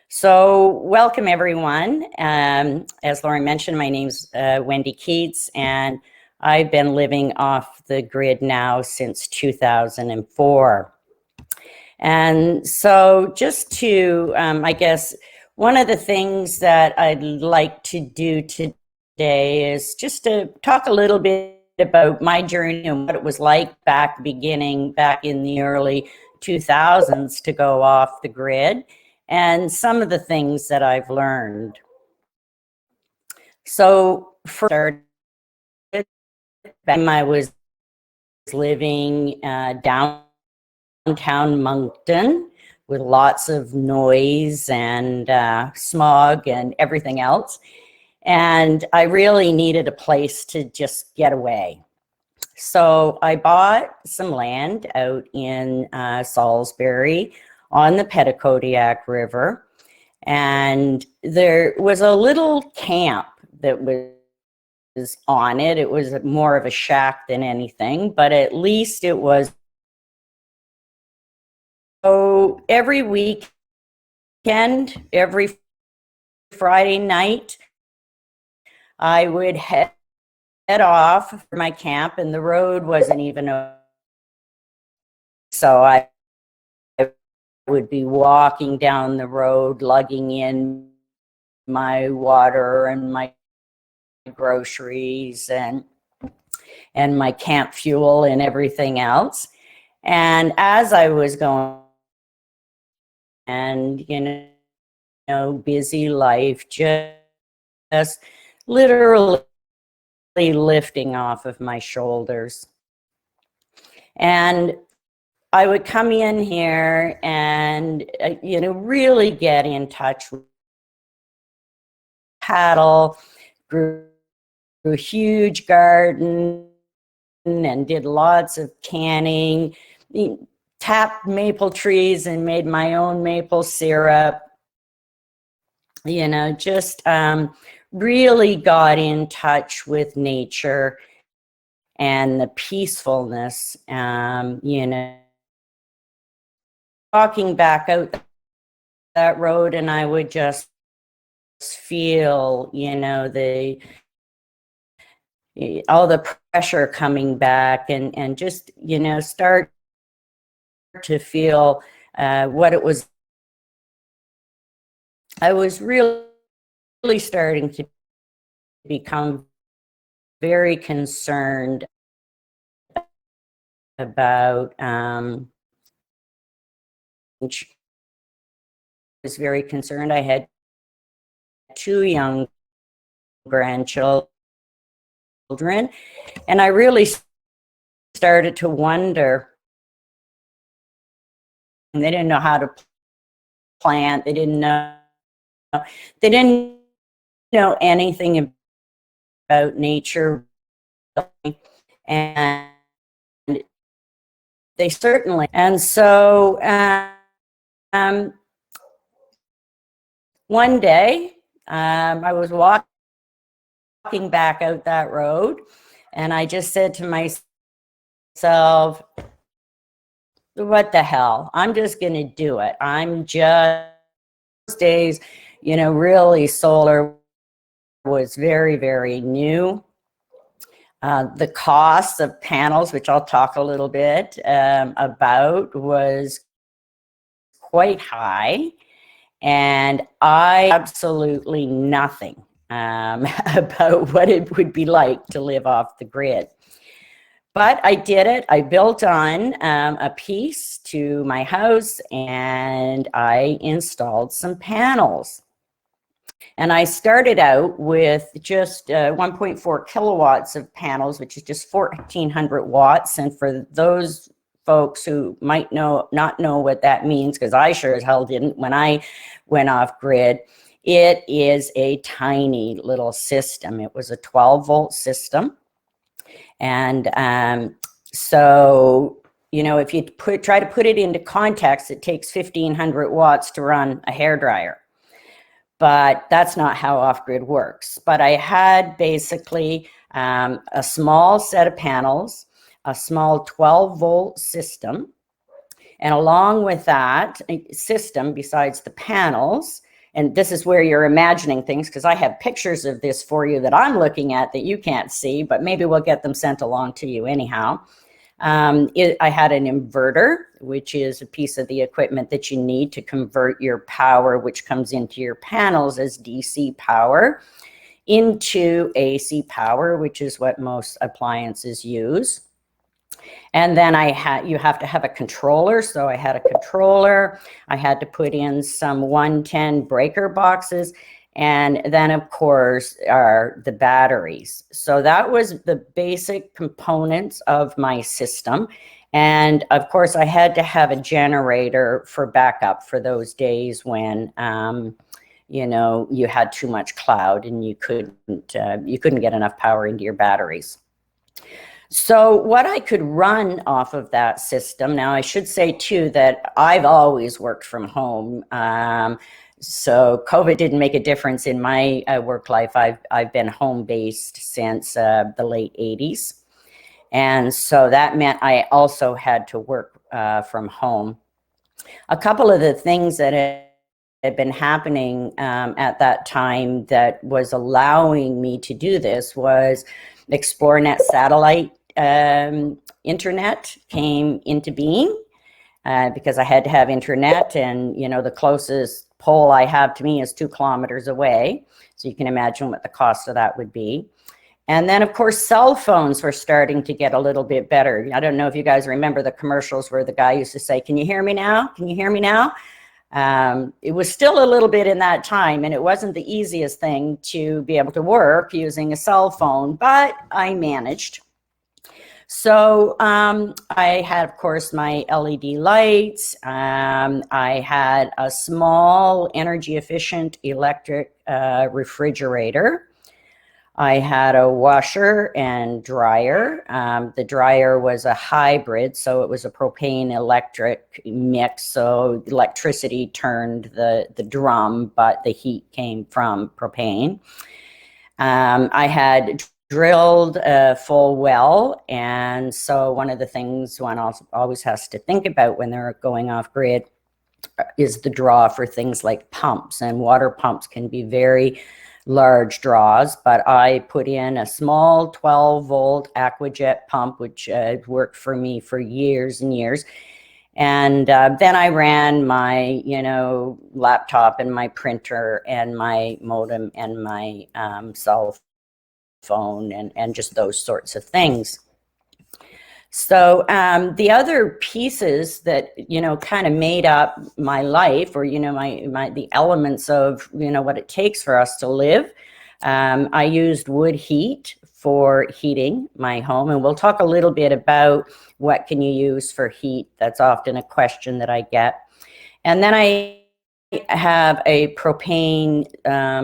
So welcome everyone. As Lauren mentioned, my name's Wendy Keats, and I've been living off the grid now since 2004. And so just to, I guess, one of the things that I'd like to do today is just to talk a little bit about my journey and what it was like back in the early 2000s to go off the grid, and some of the things that I've learned. So first, I was living downtown Moncton with lots of noise and smog and everything else. And I really needed a place to just get away. So I bought some land out in Salisbury on the Petitcodiac River. And there was a little camp that was on it. It was more of a shack than anything, but at least it was. So every weekend, every Friday night, I would head off for my camp, and the road wasn't even open. So I would be walking down the road, lugging in my water and my groceries and my camp fuel and everything else. And as I was going, and busy life, just literally lifting off of my shoulders. And I would come in here and really get in touch with cattle, grew a huge garden and did lots of canning, tapped maple trees and made my own maple syrup, just really got in touch with nature and the peacefulness, walking back out that road, and I would just feel, all the pressure coming back and just, start to feel what it was. I was really starting to become very concerned about was very concerned. I had 2 young grandchildren, and I really started to wonder. And they didn't know how to plant. They didn't know anything about nature, and they certainly. And so one day I was walking back out that road, and I just said to myself, what the hell? I'm just going to do it. Those days, really solar was very, very new. The cost of panels, which I'll talk a little bit about, was quite high. And I absolutely nothing about what it would be like to live off the grid. But I did it. I built on a piece to my house, and I installed some panels. And I started out with just 1.4 kilowatts of panels, which is just 1,400 watts. And for those folks who might not know what that means, because I sure as hell didn't when I went off grid, it is a tiny little system. It was a 12-volt system. And so, if you try to put it into context, it takes 1,500 watts to run a hairdryer. But that's not how off-grid works. But I had basically a small set of panels, a small 12-volt system, and along with that system, besides the panels, and this is where you're imagining things, because I have pictures of this for you that I'm looking at that you can't see, but maybe we'll get them sent along to you anyhow. I had an inverter, which is a piece of the equipment that you need to convert your power, which comes into your panels as DC power, into AC power, which is what most appliances use. And then you have to have a controller. So I had a controller. I had to put in some 110 breaker boxes. And then, of course, are the batteries. So that was the basic components of my system. And of course, I had to have a generator for backup for those days when, you know, you had too much cloud and you couldn't get enough power into your batteries. So what I could run off of that system, now I should say too that I've always worked from home. So COVID didn't make a difference in my work life. I've been home-based since the late 80s. And so that meant I also had to work from home. A couple of the things that had been happening at that time that was allowing me to do this was ExploreNet satellite internet came into being because I had to have internet, and you know, the closest pole I have to me is 2 kilometers away. So you can imagine what the cost of that would be. And then of course, cell phones were starting to get a little bit better. I don't know if you guys remember the commercials where the guy used to say, "Can you hear me now? Can you hear me now?" It was still a little bit in that time, and it wasn't the easiest thing to be able to work using a cell phone, but I managed. So I had, of course, my LED lights. I had a small energy efficient electric refrigerator. I had a washer and dryer. The dryer was a hybrid, so it was a propane electric mix. So electricity turned the drum, but the heat came from propane. I had drilled a full well, and so one of the things one always has to think about when they're going off grid is the draw for things like pumps, and water pumps can be very large draws, but I put in a small 12-volt Aquajet pump, which worked for me for years and years. And then I ran my, you know, laptop and my printer and my modem and my cell phone and just those sorts of things. So the other pieces that, you know, kind of made up my life, or, you know, the elements of, you know, what it takes for us to live. I used wood heat for heating my home, and we'll talk a little bit about what can you use for heat. That's often a question that I get. And then I have a propane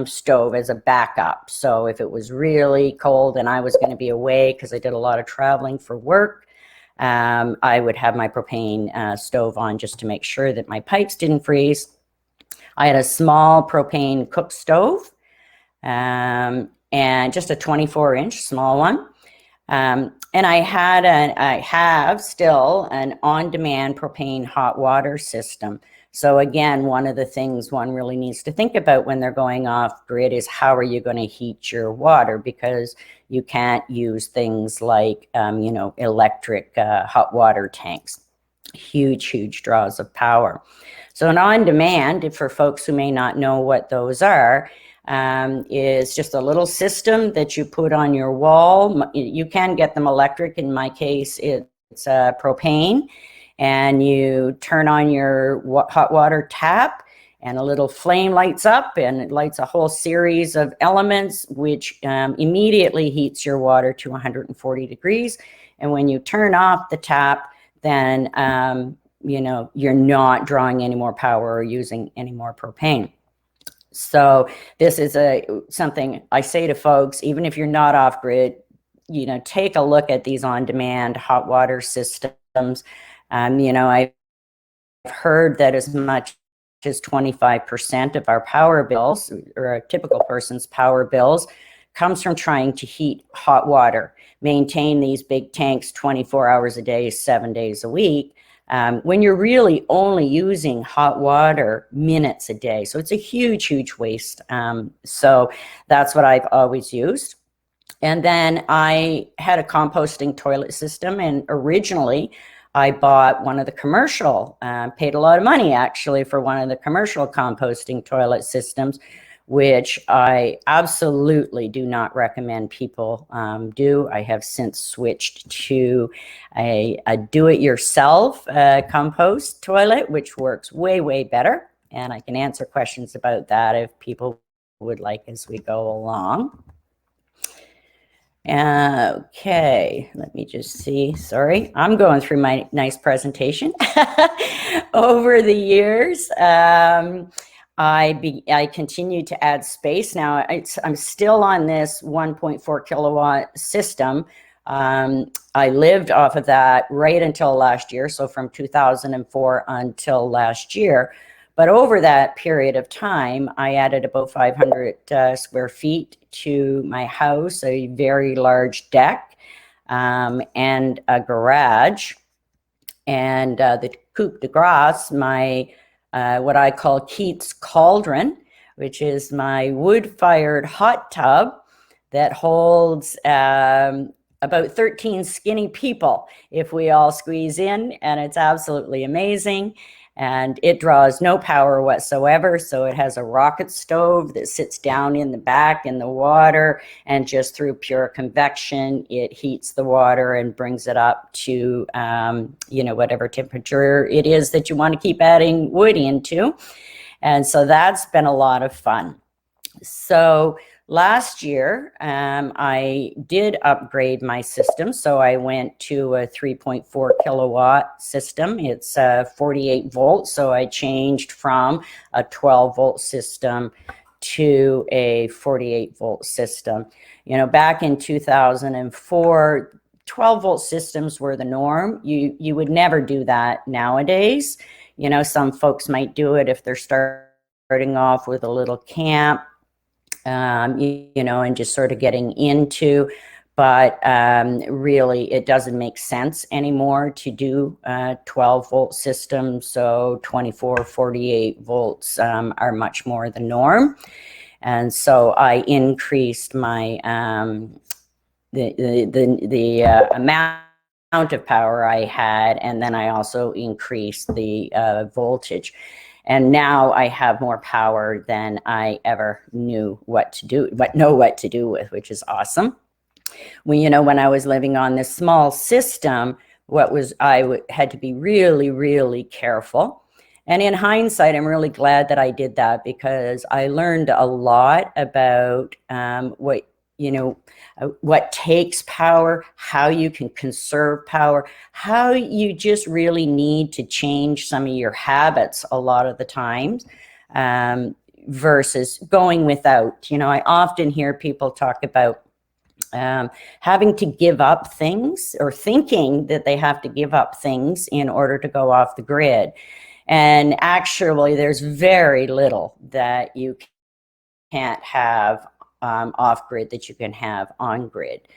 stove as a backup. So if it was really cold and I was going to be away because I did a lot of traveling for work, I would have my propane stove on just to make sure that my pipes didn't freeze. I had a small propane cook stove and just a 24-inch small one. And I have still an on-demand propane hot water system. So again, one of the things one really needs to think about when they're going off grid is how are you going to heat your water, because you can't use things like, you know, electric hot water tanks, huge draws of power. So an on-demand, for folks who may not know what those are, is just a little system that you put on your wall. You can get them electric. In my case, it's propane. And you turn on your hot water tap and a little flame lights up, and it lights a whole series of elements, which immediately heats your water to 140 degrees. And when you turn off the tap, then, you know, you're not drawing any more power or using any more propane. So this is something I say to folks, even if you're not off grid, you know, take a look at these on-demand hot water systems. You know, I've heard that as much as 25% of our power bills, or a typical person's power bills, comes from trying to heat hot water, maintain these big tanks 24 hours a day, 7 days a week. when you're really only using hot water minutes a day. So it's a huge, huge waste. So that's what I've always used. And then I had a composting toilet system, and originally I bought one of the commercial, paid a lot of money actually for one of the commercial composting toilet systems, which I absolutely do not recommend people do. I have since switched to a do-it-yourself compost toilet, which works way, way better. And I can answer questions about that if people would like as we go along. Okay, let me just see. Sorry, I'm going through my nice presentation. Over the years, I continued to add space. Now I'm still on this 1.4 kilowatt system. I lived off of that right until last year, so from 2004 until last year. But over that period of time, I added about 500 square feet to my house, a very large deck, and a garage. And the coupe de grace, my what I call Keats cauldron, which is my wood-fired hot tub that holds about 13 skinny people if we all squeeze in, and it's absolutely amazing. And it draws no power whatsoever. So it has a rocket stove that sits down in the back in the water, and just through pure convection, it heats the water and brings it up to, whatever temperature it is that you want to keep adding wood into. And so that's been a lot of fun. So last year, I did upgrade my system. So I went to a 3.4 kilowatt system. It's 48 volts. So I changed from a 12 volt system to a 48 volt system. Back in 2004, 12 volt systems were the norm. You would never do that nowadays. Some folks might do it if they're starting off with a little camp. And just sort of getting into, but really it doesn't make sense anymore to do 12 volt systems. So 24, 48 volts are much more the norm. And so I increased my, the amount of power I had, and then I also increased the voltage. And now I have more power than I ever know what to do with, which is awesome. When I was living on this small system, I had to be really, really careful. And in hindsight, I'm really glad that I did that, because I learned a lot about what takes power, how you can conserve power, how you just really need to change some of your habits a lot of the times, versus going without. I often hear people talk about having to give up things, or thinking that they have to give up things in order to go off the grid. And actually, there's very little that you can't have off-grid that you can have on-grid.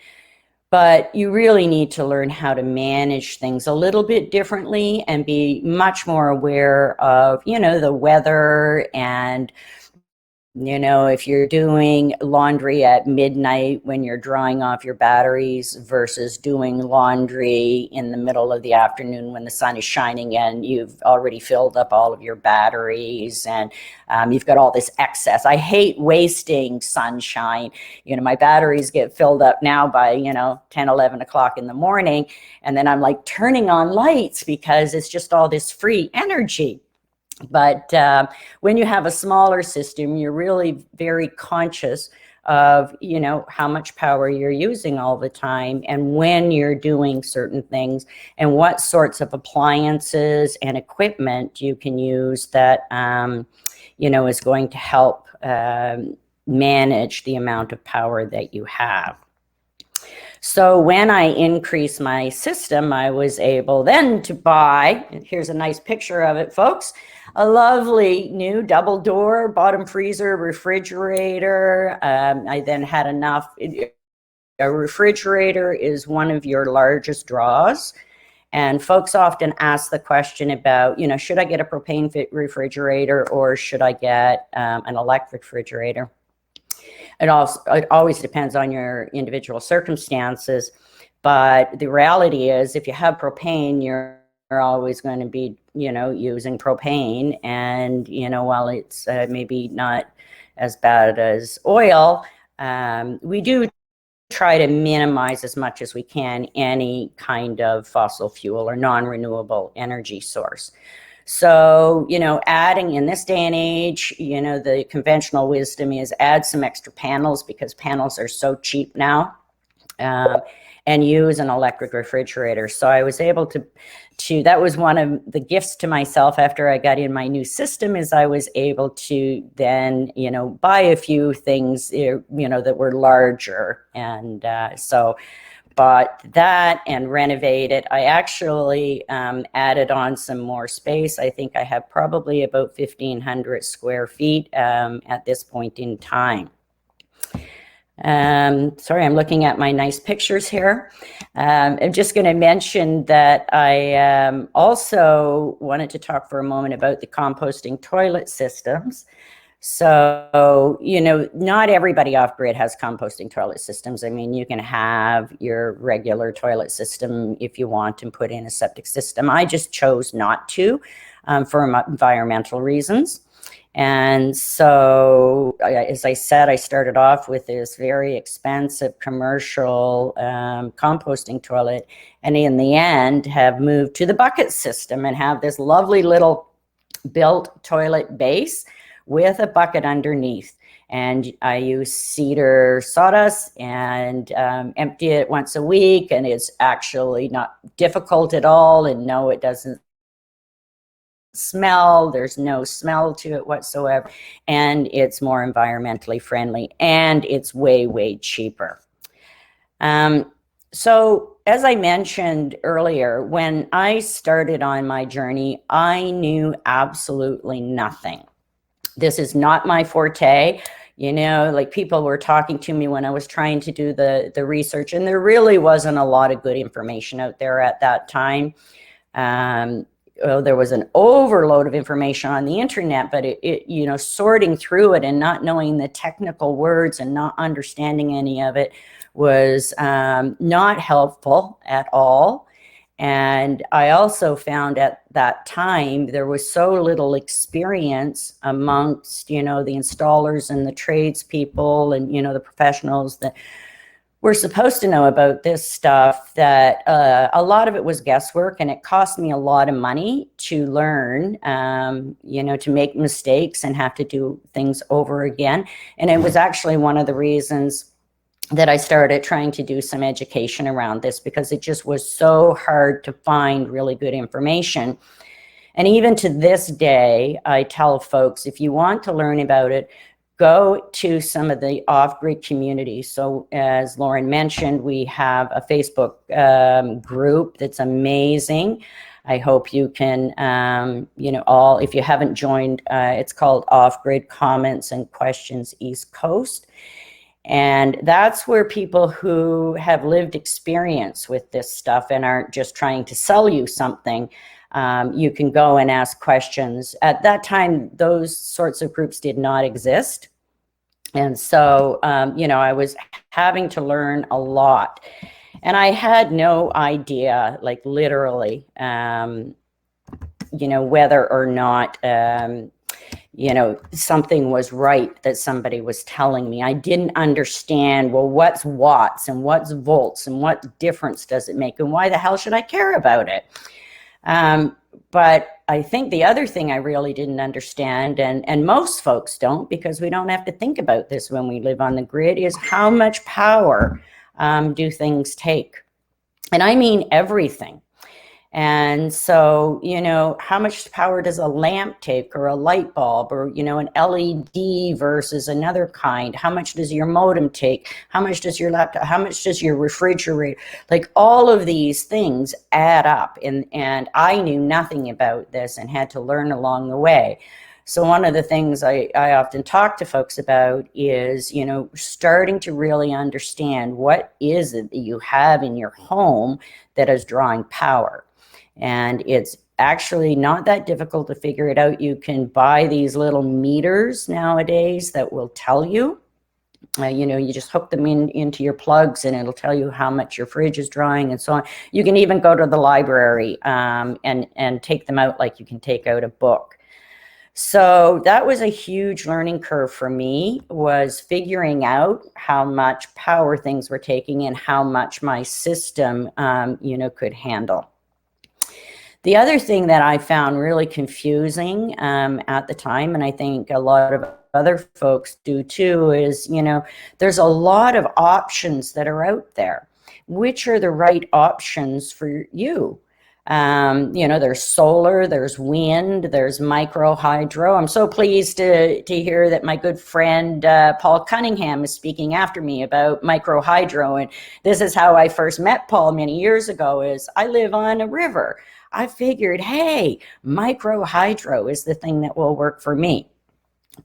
But you really need to learn how to manage things a little bit differently, and be much more aware of, the weather, and if you're doing laundry at midnight when you're drying off your batteries, versus doing laundry in the middle of the afternoon when the sun is shining and you've already filled up all of your batteries, and you've got all this excess. I hate wasting sunshine. My batteries get filled up now by 10, 11 o'clock in the morning, and then I'm like turning on lights because it's just all this free energy. But when you have a smaller system, you're really very conscious of, how much power you're using all the time, and when you're doing certain things, and what sorts of appliances and equipment you can use that, is going to help manage the amount of power that you have. So when I increased my system, I was able then to buy, and here's a nice picture of it, folks, a lovely new double door bottom freezer refrigerator. I then had enough. A refrigerator is one of your largest draws. And folks often ask the question about, should I get a propane refrigerator or should I get an electric refrigerator? It always depends on your individual circumstances. But the reality is, if you have propane, you're always going to be, using propane. And, while it's maybe not as bad as oil, we do try to minimize as much as we can any kind of fossil fuel or non-renewable energy source. So, adding in this day and age, the conventional wisdom is add some extra panels because panels are so cheap now, and use an electric refrigerator. So I was able to that was one of the gifts to myself after I got in my new system, is I was able to then, buy a few things, that were larger. And so bought that and renovated. I actually added on some more space. I think I have probably about 1,500 square feet at this point in time. Sorry, I'm looking at my nice pictures here. I'm just going to mention that I also wanted to talk for a moment about the composting toilet systems. So, not everybody off-grid has composting toilet systems. I mean, you can have your regular toilet system if you want and put in a septic system. I just chose not to for environmental reasons. And so, as I said, I started off with this very expensive commercial composting toilet, and in the end have moved to the bucket system and have this lovely little built toilet base with a bucket underneath. And I use cedar sawdust and empty it once a week, and it's actually not difficult at all. And no, it doesn't smell. There's no smell to it whatsoever, and it's more environmentally friendly, and it's way, way cheaper. So as I mentioned earlier, when I started on my journey, I knew absolutely nothing. This is not my forte. Like people were talking to me when I was trying to do the research, and there really wasn't a lot of good information out there at that time. There was an overload of information on the internet, but it sorting through it and not knowing the technical words and not understanding any of it was not helpful at all. And I also found at that time there was so little experience amongst, the installers and the tradespeople and, the professionals that we're supposed to know about this stuff, that a lot of it was guesswork, and it cost me a lot of money to learn, to make mistakes and have to do things over again. And it was actually one of the reasons that I started trying to do some education around this, because it just was so hard to find really good information. And even to this day, I tell folks, if you want to learn about it, go to some of the off-grid communities. So as Lauren mentioned, we have a Facebook group that's amazing. I hope you can, if you haven't joined, it's called Off-Grid Comments and Questions East Coast. And that's where people who have lived experience with this stuff and aren't just trying to sell you something, you can go and ask questions. At that time, those sorts of groups did not exist. And so, I was having to learn a lot. And I had no idea, like literally, whether or not, something was right that somebody was telling me. I didn't understand, well, what's watts and what's volts and what difference does it make and why the hell should I care about it? But I think the other thing I really didn't understand, and most folks don't, because we don't have to think about this when we live on the grid, is how much power do things take? And I mean everything. And so, how much power does a lamp take, or a light bulb, or, an LED versus another kind? How much does your modem take? How much does your laptop, how much does your refrigerator? Like all of these things add up. And I knew nothing about this and had to learn along the way. So one of the things I often talk to folks about is, starting to really understand what is it that you have in your home that is drawing power. And it's actually not that difficult to figure it out. You can buy these little meters nowadays that will tell you. You know, you just hook them into your plugs and it'll tell you how much your fridge is drawing and so on. You can even go to the library and take them out like you can take out a book. So that was a huge learning curve for me, was figuring out how much power things were taking and how much my system, you know, could handle. The other thing that I found really confusing at the time, and I think a lot of other folks do too, is, you know, there's a lot of options that are out there. Which are the right options for you? You know, there's solar, there's wind, there's micro hydro. I'm so pleased to hear that my good friend Paul Cunningham is speaking after me about micro hydro. And this is how I first met Paul many years ago, is I live on a river. I figured, hey, micro hydro is the thing that will work for me.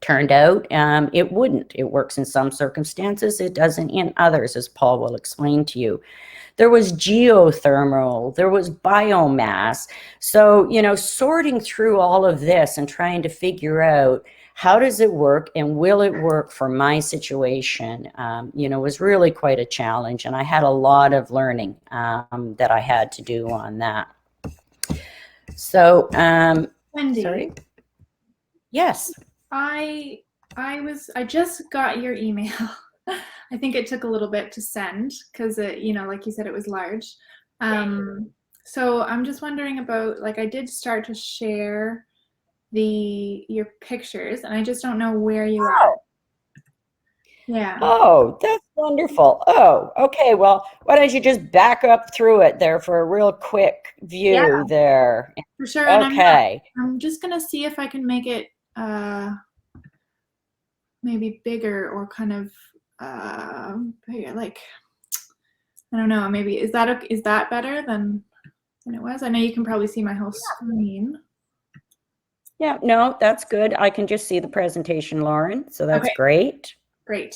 Turned out it wouldn't. It works in some circumstances, it doesn't in others, as Paul will explain to you. There was geothermal, there was biomass. So, you know, sorting through all of this and trying to figure out how does it work and will it work for my situation, you know, was really quite a challenge. And I had a lot of learning that I had to do on that. So, Wendy. Sorry? Yes. I just got your email. I think it took a little bit to send because it, you know, like you said, it was large. So I'm just wondering about, like, I did start to share your pictures and I just don't know where you are. Yeah. Oh, that's wonderful. Oh, okay. Well, why don't you just back up through it there for a real quick view there? For sure. And Okay. I'm just gonna see if I can make it maybe bigger or kind of bigger, like, I don't know, maybe is that better than it was? I know you can probably see my whole screen. Yeah, no, that's good. I can just see the presentation, Lauren, so that's great. Great.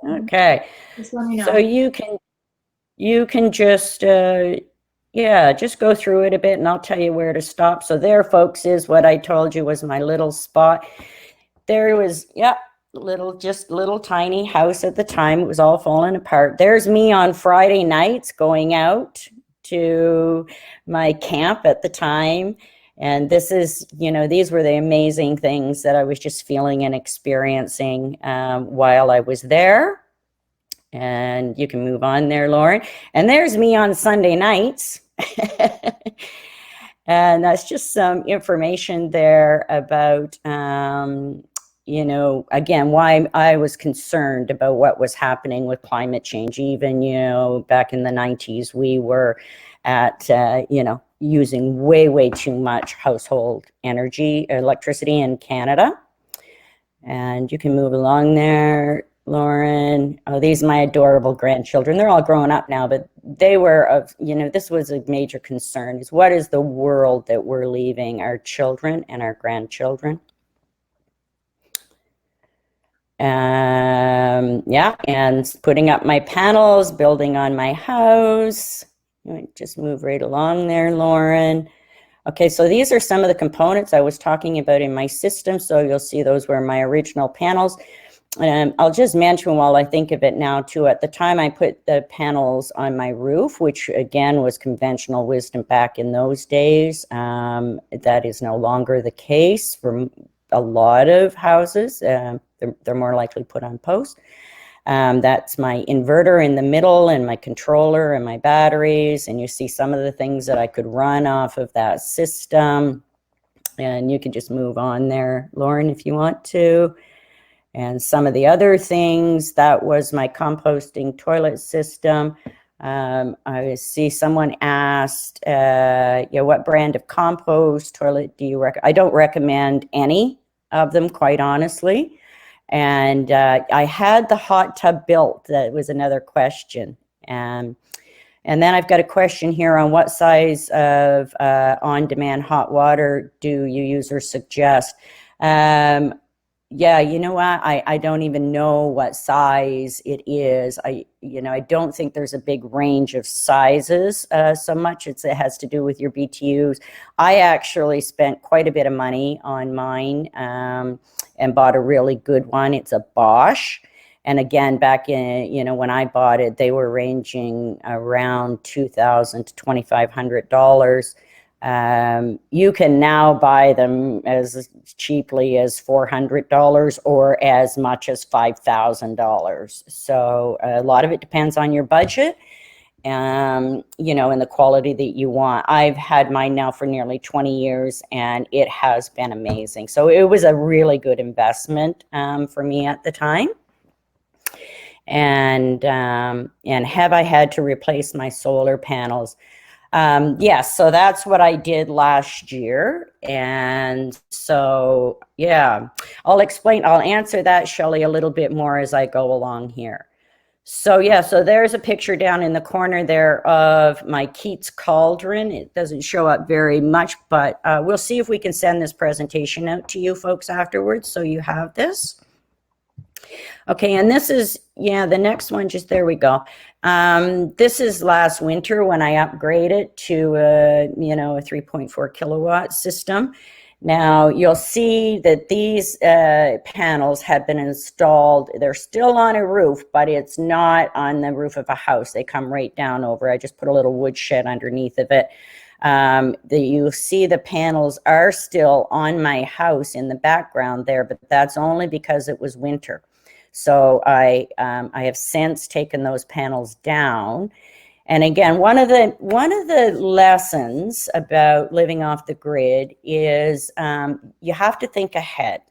Okay. Just let me know. So you can just yeah, just go through it a bit and I'll tell you where to stop. So there, folks, is what I told you was my little spot. There was, yeah, little tiny house at the time. It was all falling apart. There's me on Friday nights going out to my camp at the time. And this is, you know, these were the amazing things that I was just feeling and experiencing while I was there. And you can move on there, Lauren. And there's me on Sunday nights. And that's just some information there about, you know, again, why I was concerned about what was happening with climate change. Even, you know, back in the 90s, we were at, you know, using way too much household energy, electricity in Canada. And you can move along there, Lauren. Oh, these are my adorable grandchildren. They're all grown up now, but they were of, you know, this was a major concern, is what is the world that we're leaving our children and our grandchildren? Yeah, and putting up my panels, building on my house. Just move right along there, Lauren. Okay, so these are some of the components I was talking about in my system. So you'll see those were my original panels. I'll just mention while I think of it now too, at the time I put the panels on my roof, which again was conventional wisdom back in those days. That is no longer the case for a lot of houses. They're more likely put on posts. That's my inverter in the middle and my controller and my batteries. And you see some of the things that I could run off of that system. And you can just move on there, Lauren, if you want to. And some of the other things, that was my composting toilet system. I see someone asked, what brand of compost toilet do you recommend? I don't recommend any of them, quite honestly. And I had the hot tub built. That was another question. And then I've got a question here on what size of on-demand hot water do you use or suggest? Yeah, you know what? I don't even know what size it is. I don't think there's a big range of sizes so much. It has to do with your BTUs. I actually spent quite a bit of money on mine and bought a really good one. It's a Bosch. And again, back in, when I bought it, they were ranging around $2,000 to $2,500. You can now buy them as cheaply as $400 or as much as $5,000. So a lot of it depends on your budget, and the quality that you want. I've had mine now for nearly 20 years, and it has been amazing. So it was a really good investment for me at the time. And have I had to replace my solar panels? Yes, so that's what I did last year. And so, yeah, I'll answer that, Shelley, a little bit more as I go along here. So, yeah, so there's a picture down in the corner there of my Keats cauldron. It doesn't show up very much, but we'll see if we can send this presentation out to you folks afterwards, so you have this. Okay, and this is, the next one, just there we go. This is last winter when I upgraded to a 3.4 kilowatt system. Now you'll see that these panels have been installed. They're still on a roof, but it's not on the roof of a house. They come right down over. I just put a little wood shed underneath of it. You see the panels are still on my house in the background there, but that's only because it was winter. So I have since taken those panels down. And again, one of the lessons about living off the grid is you have to think ahead.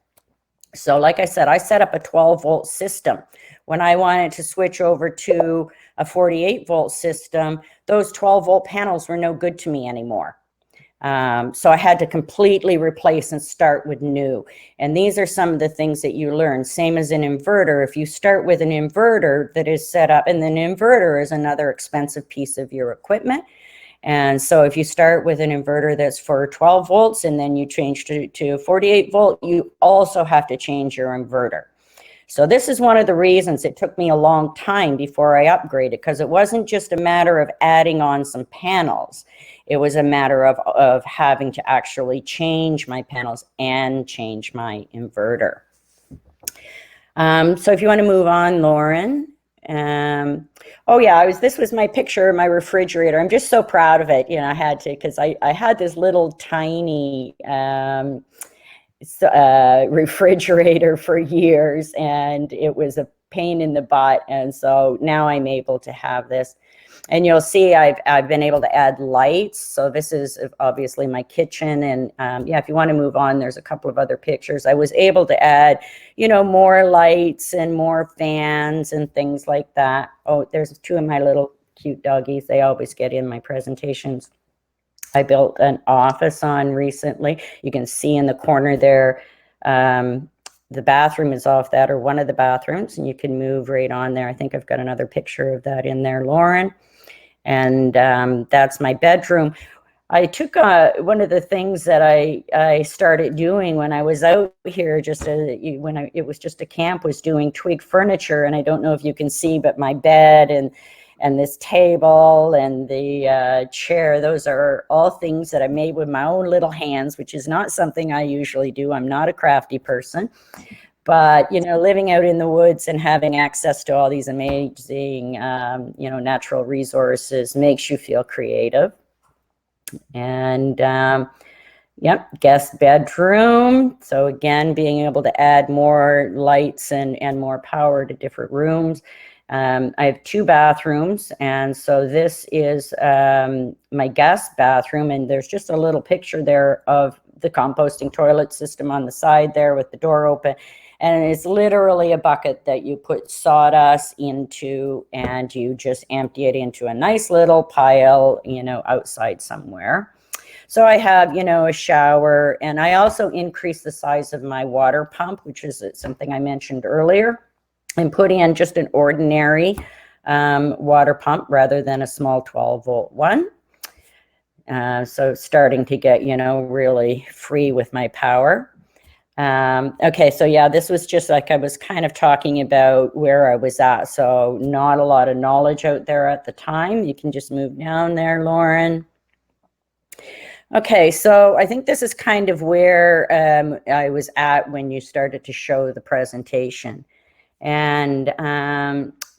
So like I said, I set up a 12-volt system. When I wanted to switch over to a 48-volt system, those 12-volt panels were no good to me anymore. So I had to completely replace and start with new. And these are some of the things that you learn. Same as an inverter. If you start with an inverter that is set up, and an inverter is another expensive piece of your equipment. And so if you start with an inverter that's for 12 volts and then you change to 48 volt, you also have to change your inverter. So this is one of the reasons it took me a long time before I upgraded, because it wasn't just a matter of adding on some panels. It was a matter of having to actually change my panels and change my inverter. So if you want to move on, Lauren. Oh yeah, this was my picture of my refrigerator. I'm just so proud of it. I had to, because I had this little tiny refrigerator for years, and it was a pain in the butt. And so now I'm able to have this. And you'll see I've been able to add lights. So this is obviously my kitchen. And if you want to move on, there's a couple of other pictures. I was able to add, more lights and more fans and things like that. Oh, there's two of my little cute doggies. They always get in my presentations. I built an office on recently. You can see in the corner there, the bathroom is off that, or one of the bathrooms, and you can move right on there. I think I've got another picture of that in there, Lauren. And that's my bedroom. I took one of the things that I started doing when I was out here, it was just a camp, was doing twig furniture. And I don't know if you can see, but my bed and this table and the chair, those are all things that I made with my own little hands, which is not something I usually do. I'm not a crafty person. But, living out in the woods and having access to all these amazing, natural resources makes you feel creative. And, guest bedroom. So again, being able to add more lights and more power to different rooms. I have two bathrooms. And so this is my guest bathroom. And there's just a little picture there of the composting toilet system on the side there with the door open. And it's literally a bucket that you put sawdust into, and you just empty it into a nice little pile, outside somewhere. So I have, a shower, and I also increased the size of my water pump, which is something I mentioned earlier, and put in just an ordinary water pump rather than a small 12-volt one. So starting to get, really free with my power. Okay, so yeah, this was just like I was kind of talking about where I was at. So not a lot of knowledge out there at the time. You can just move down there, Lauren. Okay, so I think this is kind of where I was at when you started to show the presentation. And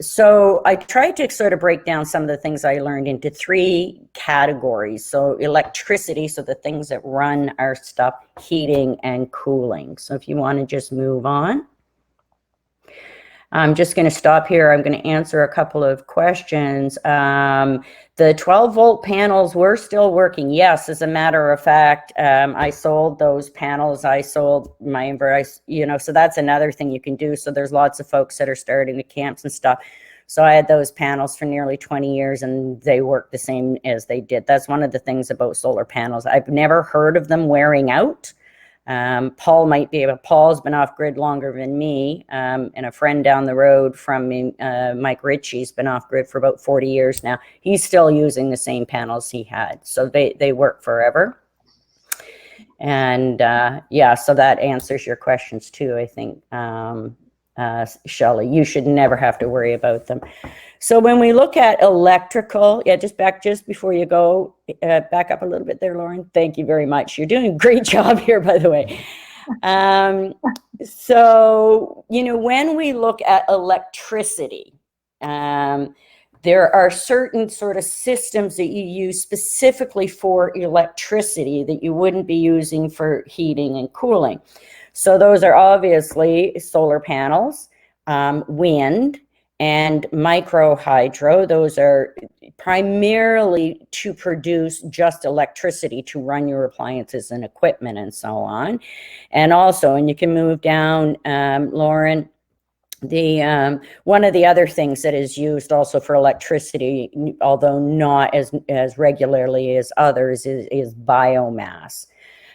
so I tried to sort of break down some of the things I learned into 3 categories. So electricity, so the things that run our stuff, heating and cooling. So if you want to just move on. I'm just going to stop here. I'm going to answer a couple of questions. The 12-volt panels were still working. Yes, as a matter of fact, I sold those panels. I sold my inverter, you know, so that's another thing you can do. So there's lots of folks that are starting the camps and stuff. So I had those panels for nearly 20 years and they work the same as they did. That's one of the things about solar panels. I've never heard of them wearing out. Paul might be able, Paul's been off grid longer than me, and a friend down the road from me, Mike Ritchie's been off grid for about 40 years now. He's still using the same panels he had. So they work forever. And yeah, so that answers your questions too, I think, Shelley. You should never have to worry about them. So when we look at electrical, yeah, just before you go, back up a little bit there, Lauren. Thank you very much. You're doing a great job here, by the way. So, you know, when we look at electricity, there are certain sort of systems that you use specifically for electricity that you wouldn't be using for heating and cooling. So those are obviously solar panels, wind, and micro hydro. Those are primarily to produce just electricity to run your appliances and equipment and so on. And also, and you can move down, Lauren, the one of the other things that is used also for electricity, although not as regularly as others, is biomass.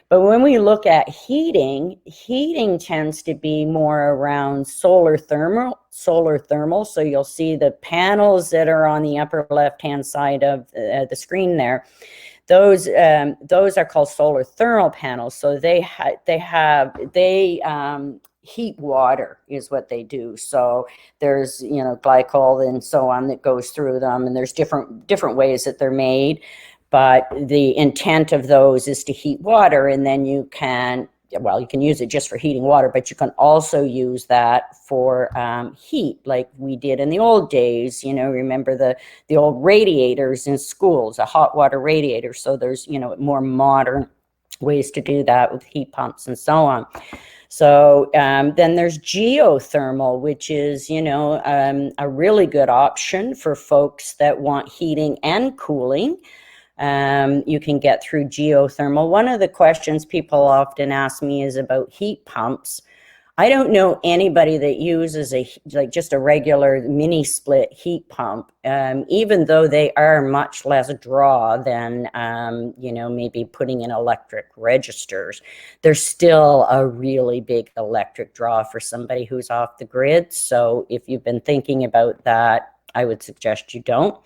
But when we look at heating tends to be more around solar thermal. So you'll see the panels that are on the upper left-hand side of the screen there. Those are called solar thermal panels. So they heat water is what they do. So there's, you know, glycol and so on that goes through them, and there's different ways that they're made. But the intent of those is to heat water, and then you can use it just for heating water, but you can also use that for heat, like we did in the old days. You know, remember the old radiators in schools, a hot water radiator. So there's, you know, more modern ways to do that with heat pumps and so on. So then there's geothermal, which is, you know, a really good option for folks that want heating and cooling. You can get through geothermal. One of the questions people often ask me is about heat pumps. I don't know anybody that uses just a regular mini split heat pump, even though they are much less draw than, you know, maybe putting in electric registers. They're still a really big electric draw for somebody who's off the grid. So if you've been thinking about that, I would suggest you don't.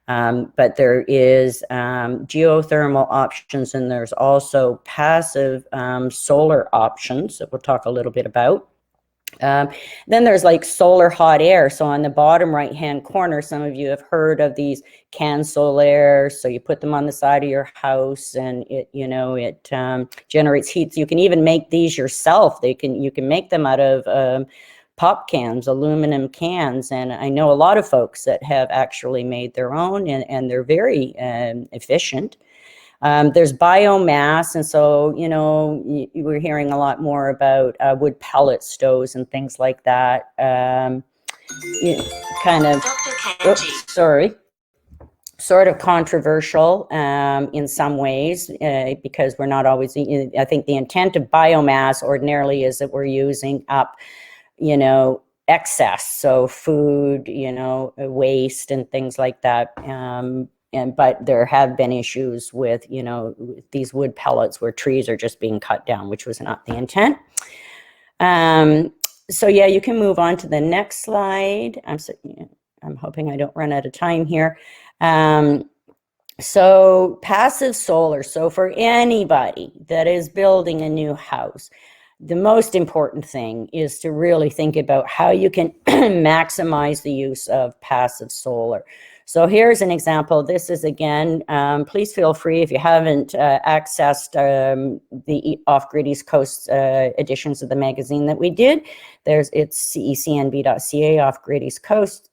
But there is geothermal options, and there's also passive solar options that we'll talk a little bit about. Then there's like solar hot air. So on the bottom right-hand corner, some of you have heard of these CanSolaire. So you put them on the side of your house, and it, you know, it generates heat. So you can even make these yourself. You can make them out of pop cans, aluminum cans. And I know a lot of folks that have actually made their own, and they're very efficient. There's biomass. And so, you know, we're hearing a lot more about wood pellet stoves and things like that. You know, kind of, sort of controversial in some ways, because we're not always, I think the intent of biomass ordinarily is that we're using up, you know, excess, so food, you know, waste and things like that. But there have been issues with, you know, these wood pellets where trees are just being cut down, which was not the intent. So yeah, you can move on to the next slide. I'm hoping I don't run out of time here. So passive solar. So for anybody that is building a new house, the most important thing is to really think about how you can maximize the use of passive solar. So here's an example. This is, again, please feel free if you haven't accessed the Off-Grid East Coast editions of the magazine that we did. It's cecnb.ca, Off-Grid East Coast.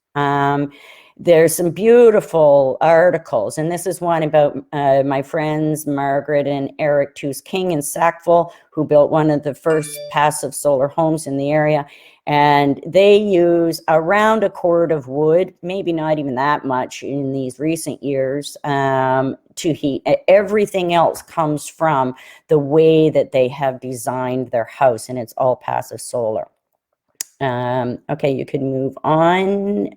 There's some beautiful articles, and this is one about my friends Margaret and Eric Toos-King in Sackville, who built one of the first passive solar homes in the area. And they use around a cord of wood, maybe not even that much in these recent years, to heat. Everything else comes from the way that they have designed their house, and it's all passive solar. Okay, you can move on.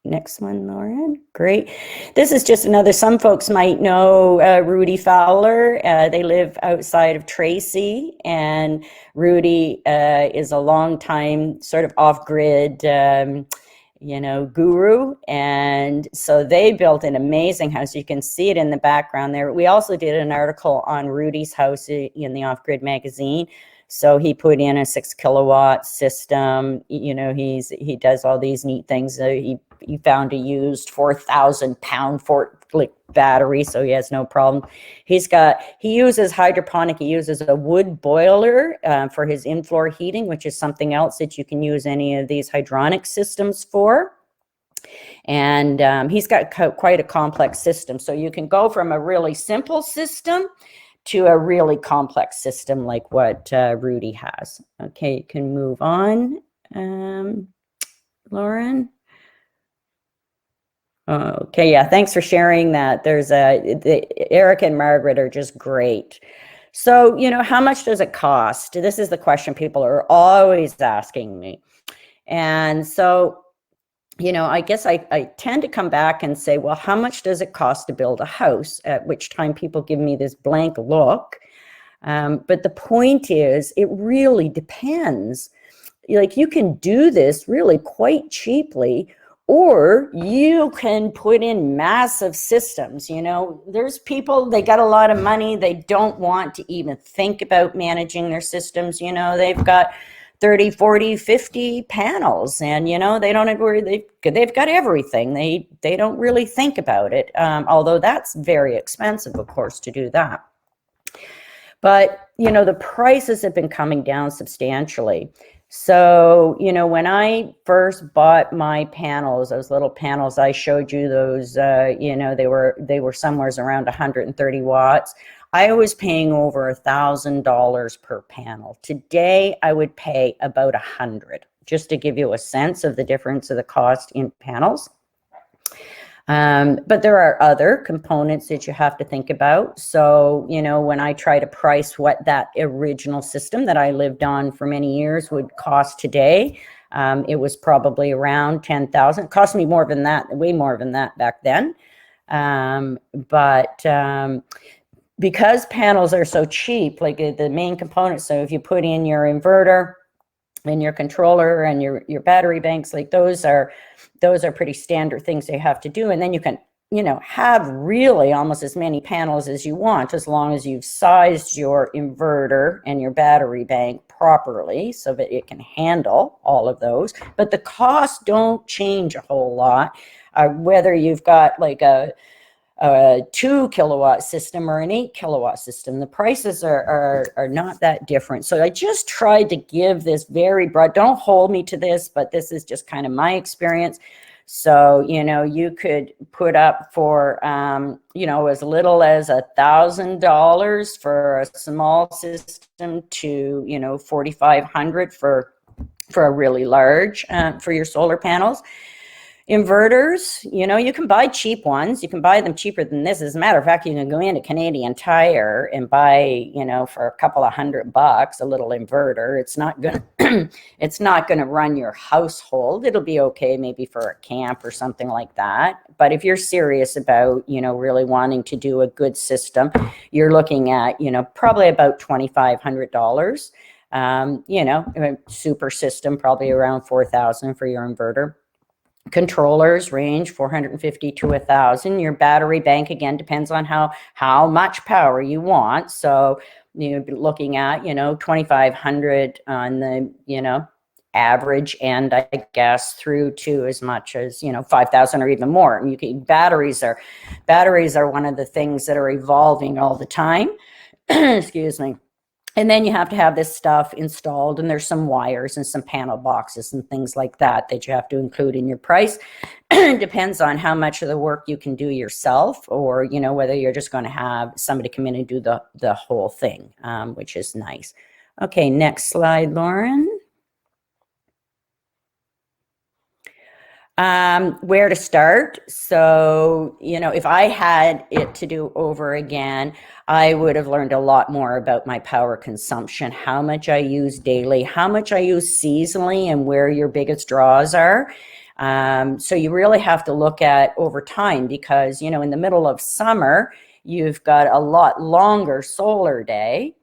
Next one, Lauren. Great. This is just another, some folks might know Rudy Fowler. They live outside of Tracy, and Rudy is a long time sort of off-grid, guru. And so they built an amazing house. You can see it in the background there. We also did an article on Rudy's house in the Off-Grid magazine. So he put in a 6 kilowatt system. He does all these neat things. He found a used 4,000 pound forklift battery, so he has no problem. He uses hydroponic. He uses a wood boiler for his in-floor heating, which is something else that you can use any of these hydronic systems for. And he's got quite a complex system. So you can go from a really simple system to a really complex system like what Rudy has. Okay, you can move on, Lauren. Okay, yeah, thanks for sharing that. Eric and Margaret are just great. So, how much does it cost? This is the question people are always asking me. And so, I guess I tend to come back and say, well, how much does it cost to build a house? At which time people give me this blank look. But the point is, it really depends. Like, you can do this really quite cheaply, or you can put in massive systems. There's people, they got a lot of money. They don't want to even think about managing their systems. They've got 30, 40, 50 panels, and they don't agree. They've got everything. They don't really think about it, although that's very expensive, of course, to do that. But the prices have been coming down substantially. So when I first bought my panels, those little panels I showed you, those they were somewhere around 130 watts. I was paying over $1,000 per panel. Today, I would pay about $100, just to give you a sense of the difference of the cost in panels. But there are other components that you have to think about. So, when I try to price what that original system that I lived on for many years would cost today, it was probably around $10,000. It cost me more than that, way more than that back then. Because panels are so cheap, like the main components, so if you put in your inverter and your controller and your battery banks, like those are pretty standard things they have to do. And then you can, have really almost as many panels as you want, as long as you've sized your inverter and your battery bank properly so that it can handle all of those. But the costs don't change a whole lot, whether you've got like a 2 kilowatt system or an 8 kilowatt system. The prices are not that different. So I just tried to give this very broad, don't hold me to this, but this is just kind of my experience. So, you could put up for, as little as $1,000 for a small system to, $4,500 for a really large, for your solar panels. Inverters, you can buy cheap ones. You can buy them cheaper than this. As a matter of fact, you can go into Canadian Tire and buy, for a couple of $100 a little inverter. It's not gonna run your household. It'll be okay maybe for a camp or something like that. But if you're serious about, really wanting to do a good system, you're looking at, probably about $2,500. A super system, probably around $4,000 for your inverter. Controllers range 450 to 1,000. Your battery bank, again, depends on how much power you want. So, be looking at, 2,500 on the, average end, I guess, through to as much as, 5,000 or even more. And batteries are one of the things that are evolving all the time. Excuse me. And then you have to have this stuff installed, and there's some wires and some panel boxes and things like that you have to include in your price. Depends on how much of the work you can do yourself, or whether you're just going to have somebody come in and do the whole thing, which is nice. Okay, next slide, Lauren. Where to start? So, if I had it to do over again, I would have learned a lot more about my power consumption, how much I use daily, how much I use seasonally, and where your biggest draws are. So you really have to look at over time, because, in the middle of summer, you've got a lot longer solar day.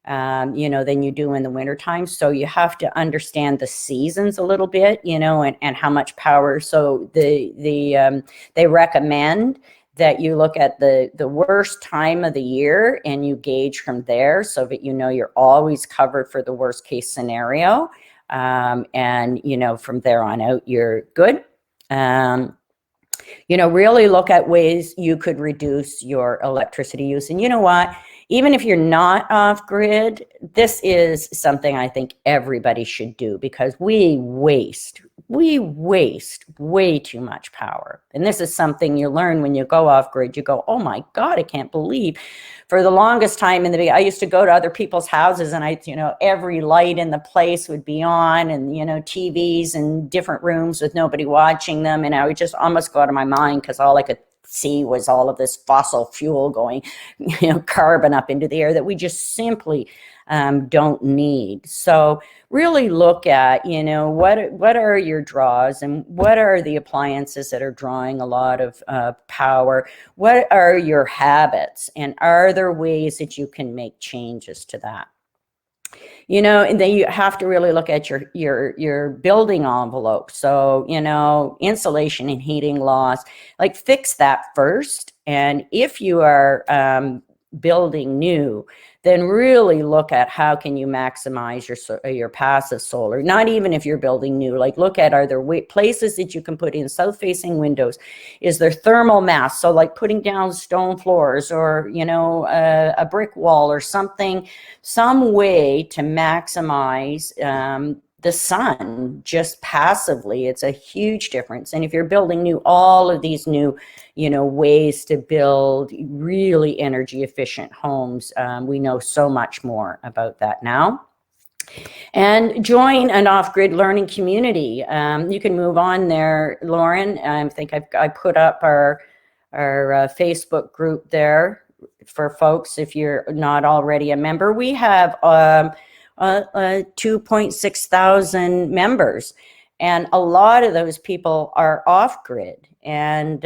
Than you do in the wintertime. So you have to understand the seasons a little bit, and how much power. So they recommend that you look at the worst time of the year and you gauge from there, so that you're always covered for the worst case scenario. And from there on out, you're good. Really look at ways you could reduce your electricity use. And you know what? Even if you're not off grid, this is something I think everybody should do, because we waste way too much power. And this is something you learn when you go off grid. You go, oh my God, I can't believe. For the longest time I used to go to other people's houses, and every light in the place would be on, and, TVs in different rooms with nobody watching them. And I would just almost go out of my mind, because all I could see was all of this fossil fuel going, carbon up into the air that we just simply don't need. So really look at, what are your draws, and what are the appliances that are drawing a lot of power? What are your habits, and are there ways that you can make changes to that? And then you have to really look at your building envelope. So, insulation and heating loss, like fix that first. And if you are building new, then really look at how can you maximize your passive solar. Not even if you're building new, like look at, are there places that you can put in south facing windows? Is there thermal mass? So like putting down stone floors, or a brick wall or something, some way to maximize the sun just passively. It's a huge difference. And if you're building new, all of these new ways to build really energy efficient homes, we know so much more about that now. And join an off-grid learning community. You can move on there, Lauren. I think I put up our Facebook group there for folks, if you're not already a member. We have 2.6 thousand members, and a lot of those people are off-grid, and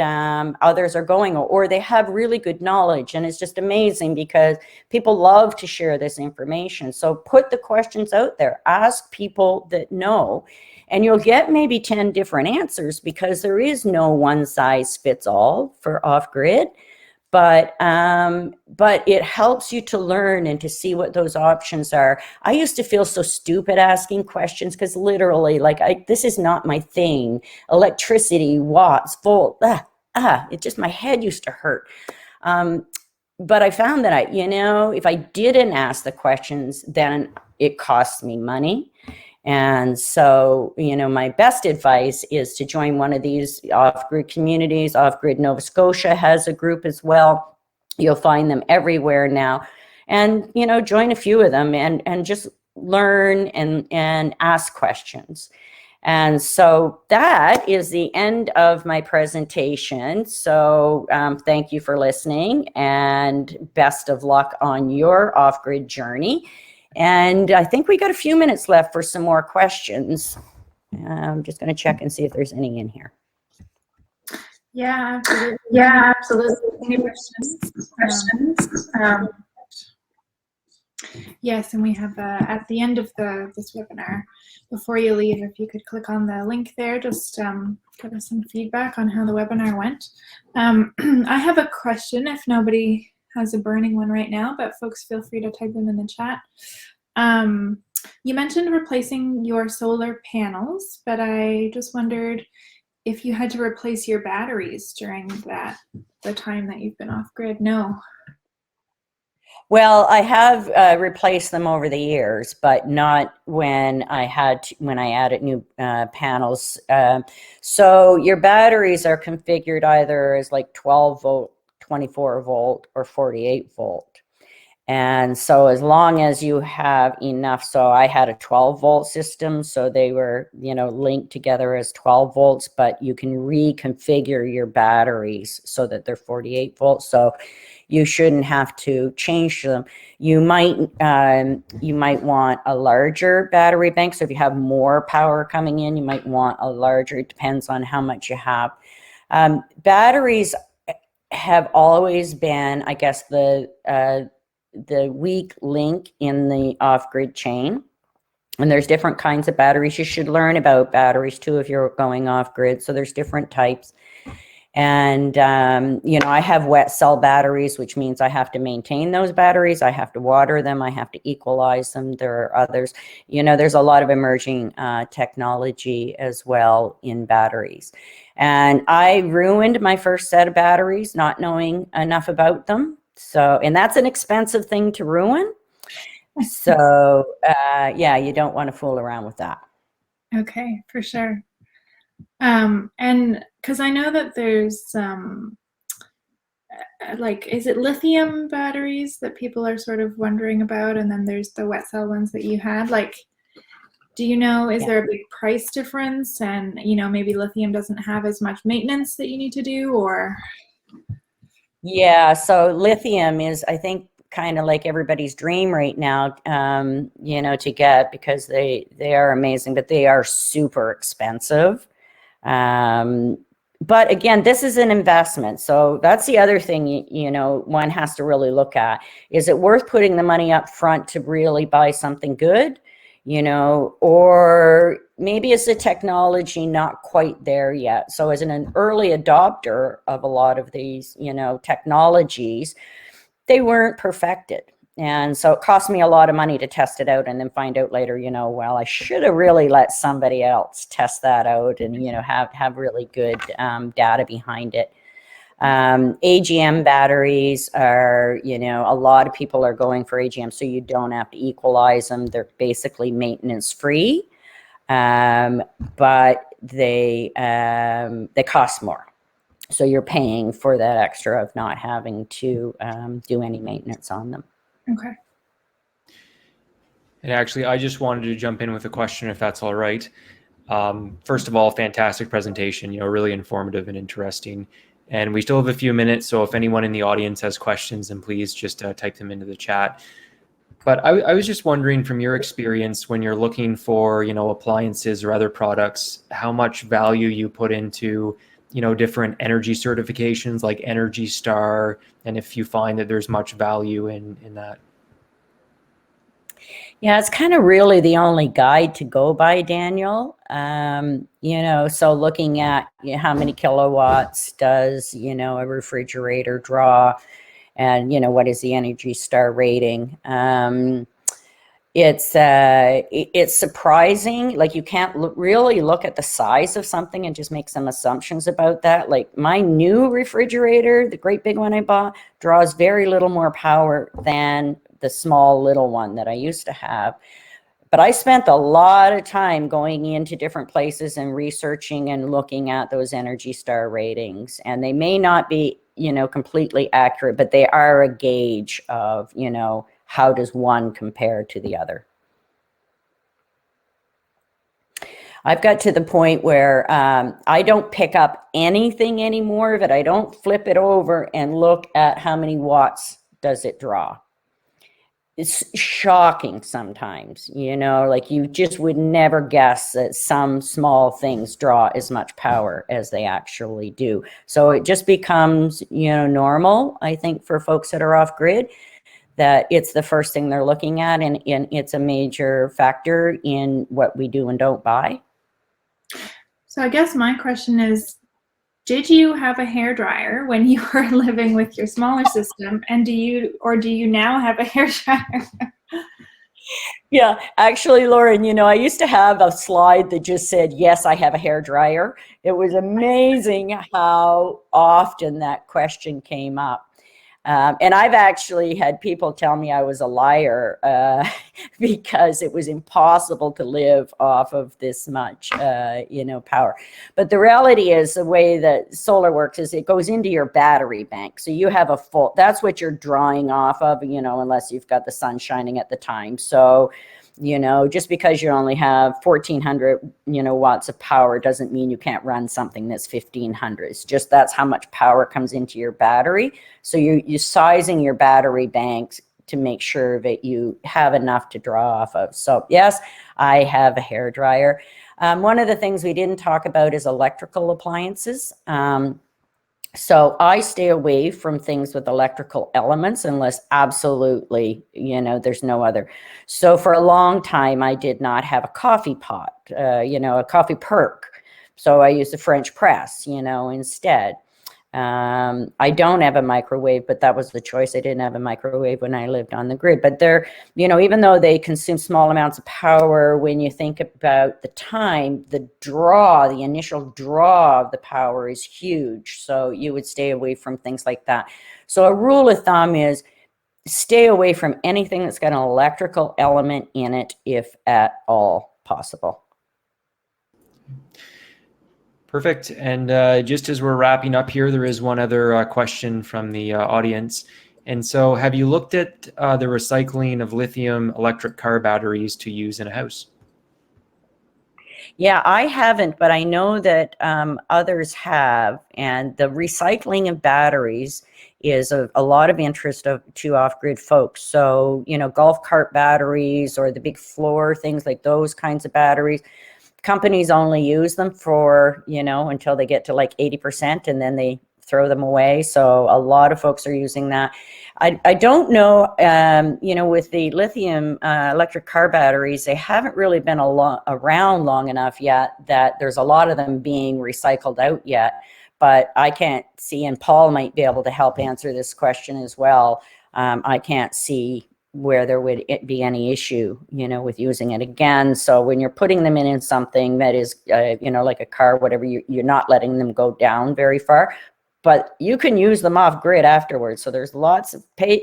others are going, or they have really good knowledge. And it's just amazing, because people love to share this information. So put the questions out there, ask people that know, and you'll get maybe 10 different answers, because there is no one size fits all for off-grid. But it helps you to learn and to see what those options are. I used to feel so stupid asking questions, because literally, this is not my thing. Electricity, watts, volt, it just, my head used to hurt. But I found that if I didn't ask the questions, then it costs me money. And so, my best advice is to join one of these off-grid communities. Off-Grid Nova Scotia has a group as well. You'll find them everywhere now. And, join a few of them and just learn and ask questions. And so that is the end of my presentation. So thank you for listening, and best of luck on your off-grid journey. And I think we got a few minutes left for some more questions. I'm just going to check and see if there's any in here. Yeah, absolutely. Yeah, absolutely. Any questions? Yes, and we have at the end of this webinar, before you leave, if you could click on the link there, just give us some feedback on how the webinar went. I have a question, if nobody has a burning one right now, but folks feel free to type them in the chat. You mentioned replacing your solar panels, but I just wondered if you had to replace your batteries during the time that you've been off grid. No. Well, I have replaced them over the years, but not when I added new panels. So your batteries are configured either as like 12 volt, 24 volt, or 48 volt. And so as long as you have enough, so I had a 12 volt system, so they were, linked together as 12 volts, but you can reconfigure your batteries so that they're 48 volts. So you shouldn't have to change them. You might want a larger battery bank. So if you have more power coming in, you might want a larger. It depends on how much you have. Batteries have always been, I guess, the weak link in the off-grid chain. And there's different kinds of batteries. You should learn about batteries too if you're going off-grid. So there's different types. And, I have wet cell batteries, which means I have to maintain those batteries. I have to water them. I have to equalize them. There are others. There's a lot of emerging technology as well in batteries. And I ruined my first set of batteries not knowing enough about them. So, and that's an expensive thing to ruin. So, you don't want to fool around with that. Okay, for sure. And because I know that there's is it lithium batteries that people are sort of wondering about, and then there's the wet cell ones that you had. Do you know, is there a big price difference? And maybe lithium doesn't have as much maintenance that you need to do, or? Yeah, so lithium is, I think, kind of like everybody's dream right now, to get, because they are amazing, but they are super expensive. But again, this is an investment. So that's the other thing, one has to really look at. Is it worth putting the money up front to really buy something good? Or maybe is the technology not quite there yet? So as an early adopter of a lot of these, technologies, they weren't perfected. And so it cost me a lot of money to test it out and then find out later, well, I should have really let somebody else test that out and, have really good data behind it. AGM batteries are, a lot of people are going for AGM, so you don't have to equalize them. They're basically maintenance free, but they cost more. So you're paying for that extra of not having to do any maintenance on them. Okay. And actually, I just wanted to jump in with a question, if that's all right. First of all, fantastic presentation, really informative and interesting. And we still have a few minutes, so if anyone in the audience has questions, then please just type them into the chat. But I was just wondering, from your experience, when you're looking for, appliances or other products, how much value you put into, different energy certifications like Energy Star, and if you find that there's much value in that. Yeah, it's kind of really the only guide to go by, Daniel. So looking at how many kilowatts does, a refrigerator draw, and, what is the Energy Star rating? It's surprising. Like, you can't really look at the size of something and just make some assumptions about that. Like, my new refrigerator, the great big one I bought, draws very little more power than the small little one that I used to have. But I spent a lot of time going into different places and researching and looking at those Energy Star ratings. And they may not be, completely accurate, but they are a gauge of, how does one compare to the other. I've got to the point where I don't pick up anything anymore, but I don't flip it over and look at how many watts does it draw. It's shocking sometimes, like you just would never guess that some small things draw as much power as they actually do. So it just becomes, normal, I think, for folks that are off grid, that it's the first thing they're looking at, and it's a major factor in what we do and don't buy. So I guess my question is, did you have a hair dryer when you were living with your smaller system? And do you now have a hair dryer? Yeah, actually, Lauren, I used to have a slide that just said, yes, I have a hair dryer. It was amazing how often that question came up. And I've actually had people tell me I was a liar because it was impossible to live off of this much, power. But the reality is the way that solar works is it goes into your battery bank. So you have that's what you're drawing off of, unless you've got the sun shining at the time. So, just because you only have 1400, watts of power doesn't mean you can't run something that's 1500. It's just that's how much power comes into your battery. So you're sizing your battery banks to make sure that you have enough to draw off of. So yes, I have a hair dryer. One of the things we didn't talk about is electrical appliances. So I stay away from things with electrical elements unless absolutely, there's no other. So for a long time, I did not have a coffee pot, a coffee perk. So I used a French press, instead. I don't have a microwave, but that was the choice. I didn't have a microwave when I lived on the grid. But they're, even though they consume small amounts of power, when you think about the time, the initial draw of the power is huge. So you would stay away from things like that. So a rule of thumb is stay away from anything that's got an electrical element in it, if at all possible. Perfect. And just as we're wrapping up here, there is one other question from the audience. And so have you looked at the recycling of lithium electric car batteries to use in a house? Yeah, I haven't, but I know that others have. And the recycling of batteries is a lot of interest to off-grid folks. So, golf cart batteries or the big floor things like those kinds of batteries. Companies only use them for, until they get to like 80% and then they throw them away. So a lot of folks are using that. I don't know, with the lithium electric car batteries, they haven't really been around long enough yet that there's a lot of them being recycled out yet. But I can't see, and Paul might be able to help answer this question as well. I can't see where there would be any issue, with using it again. So when you're putting them in something that is, like a car, whatever, you're not letting them go down very far, but you can use them off grid afterwards. So there's lots of pay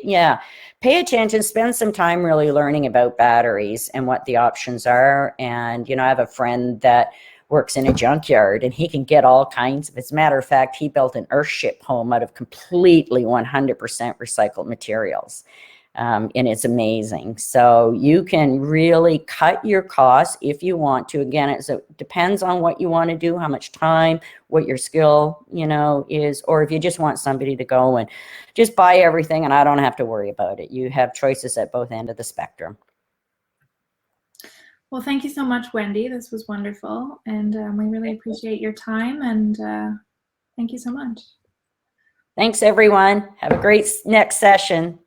attention, spend some time really learning about batteries and what the options are. And, I have a friend that works in a junkyard and he can get all kinds of, as a matter of fact, he built an Earthship home out of completely 100% recycled materials. And it's amazing. So you can really cut your costs if you want to. Again, it depends on what you want to do, how much time, what your skill, is, or if you just want somebody to go and just buy everything and I don't have to worry about it. You have choices at both ends of the spectrum. Well, thank you so much, Wendy. This was wonderful. And we really appreciate your time. And thank you so much. Thanks, everyone. Have a great next session.